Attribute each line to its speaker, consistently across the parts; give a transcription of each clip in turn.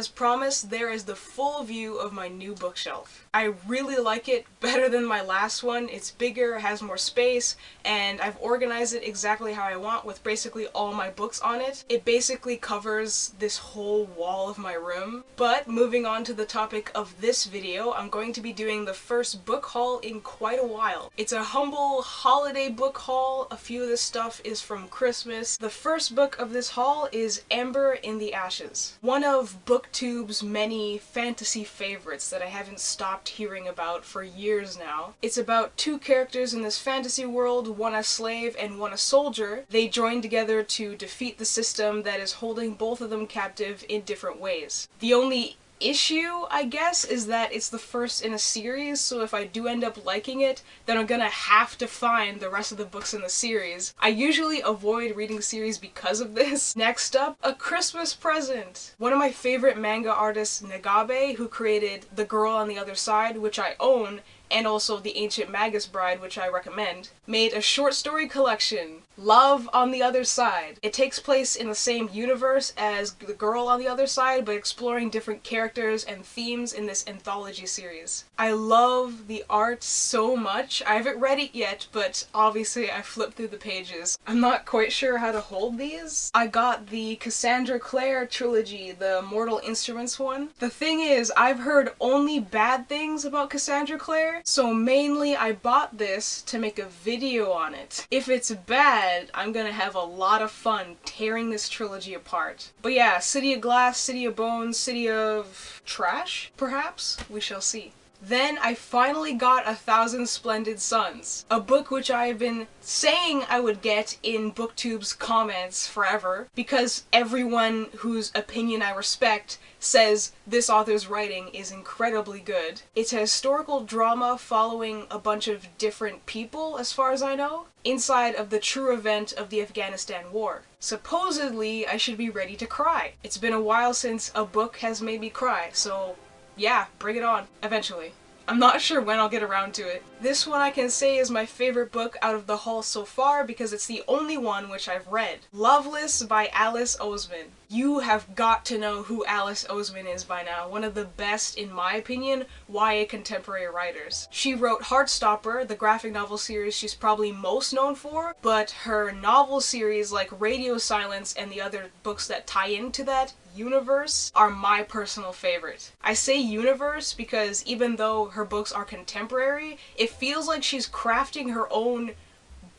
Speaker 1: as promised, there is the full view of my new bookshelf. I really like it better than my last one. It's bigger, has more space, and I've organized it exactly how I want with basically all my books on it. It basically covers this whole wall of my room. But moving on to the topic of this video, I'm going to be doing the first book haul in quite a while. It's a humble holiday book haul. A few of this stuff is from Christmas. The first book of this haul is Amber in the Ashes, one of BookTube's many fantasy favorites that I haven't stopped hearing about for years now. It's about two characters in this fantasy world, one a slave and one a soldier. They join together to defeat the system that is holding both of them captive in different ways. The only issue, I guess, is that it's the first in a series, so if I do end up liking it, then I'm gonna have to find the rest of the books in the series. I usually avoid reading series because of this. Next up, A Christmas Present. One of my favorite manga artists, Nagabe, who created The Girl on the Other Side, which I own, and also The Ancient Magus Bride, which I recommend, made a short story collection, Love on the Other Side. It takes place in the same universe as The Girl on the Other Side, but exploring different characters and themes in this anthology series. I love the art so much. I haven't read it yet, but obviously I flipped through the pages. I'm not quite sure how to hold these. I got the Cassandra Clare trilogy, the Mortal Instruments one. The thing is, I've heard only bad things about Cassandra Clare, so mainly I bought this to make a video on it. If it's bad, I'm gonna have a lot of fun tearing this trilogy apart. But yeah, City of Glass, City of Bones, City of Trash, perhaps? We shall see. Then I finally got 1,000 Splendid Suns, a book which I have been saying I would get in BookTube's comments forever, because everyone whose opinion I respect says this author's writing is incredibly good. It's a historical drama following a bunch of different people, as far as I know, inside of the true event of the Afghanistan War. Supposedly, I should be ready to cry. It's been a while since a book has made me cry, so yeah, bring it on, eventually. I'm not sure when I'll get around to it. This one I can say is my favorite book out of the haul so far because it's the only one which I've read. Loveless by Alice Oseman. You have got to know who Alice Oseman is by now. One of the best, in my opinion, YA contemporary writers. She wrote Heartstopper, the graphic novel series she's probably most known for, but her novel series like Radio Silence and the other books that tie into that universe are my personal favorite. I say universe because even though her books are contemporary, it feels like she's crafting her own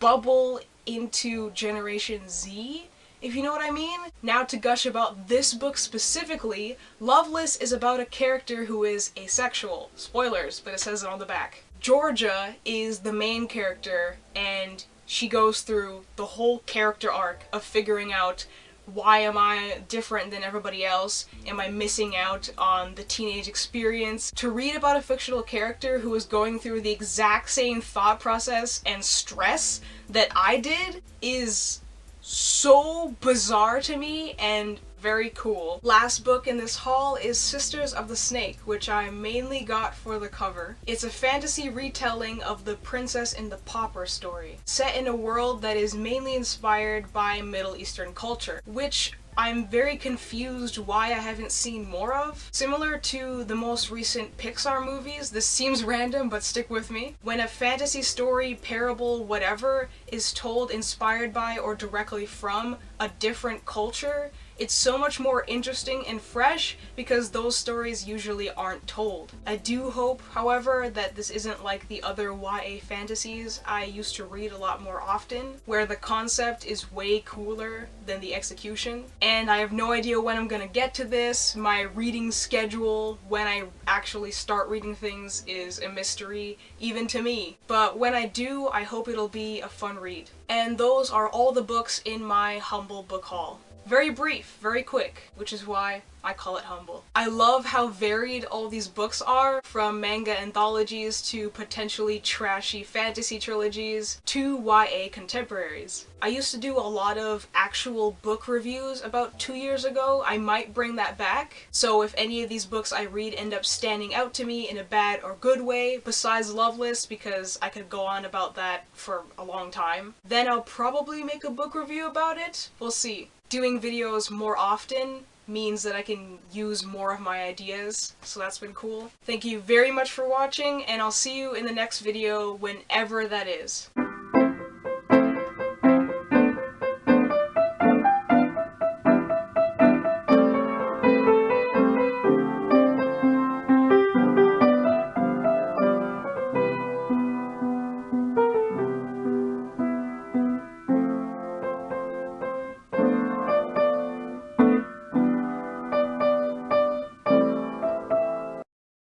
Speaker 1: bubble into Generation Z, if you know what I mean. Now to gush about this book specifically, Loveless is about a character who is asexual. Spoilers, but it says it on the back. Georgia is the main character, and she goes through the whole character arc of figuring out, why am I different than everybody else? Am I missing out on the teenage experience? To read about a fictional character who is going through the exact same thought process and stress that I did is so bizarre to me and very cool. Last book in this haul is Sisters of the Snake, which I mainly got for the cover. It's a fantasy retelling of the Princess and the Pauper story, set in a world that is mainly inspired by Middle Eastern culture, which I'm very confused why I haven't seen more of. Similar to the most recent Pixar movies, this seems random, but stick with me. When a fantasy story, parable, whatever, is told inspired by or directly from a different culture, it's so much more interesting and fresh because those stories usually aren't told. I do hope, however, that this isn't like the other YA fantasies I used to read a lot more often, where the concept is way cooler than the execution. And I have no idea when I'm gonna get to this. My reading schedule, when I actually start reading things, is a mystery, even to me. But when I do, I hope it'll be a fun read. And those are all the books in my humble book haul. Very brief, very quick, which is why I call it humble. I love how varied all these books are, from manga anthologies to potentially trashy fantasy trilogies to YA contemporaries. I used to do a lot of actual book reviews about 2 years ago. I might bring that back. So if any of these books I read end up standing out to me in a bad or good way, besides Loveless, because I could go on about that for a long time, then I'll probably make a book review about it. We'll see. Doing videos more often means that I can use more of my ideas, so that's been cool. Thank you very much for watching, and I'll see you in the next video whenever that is.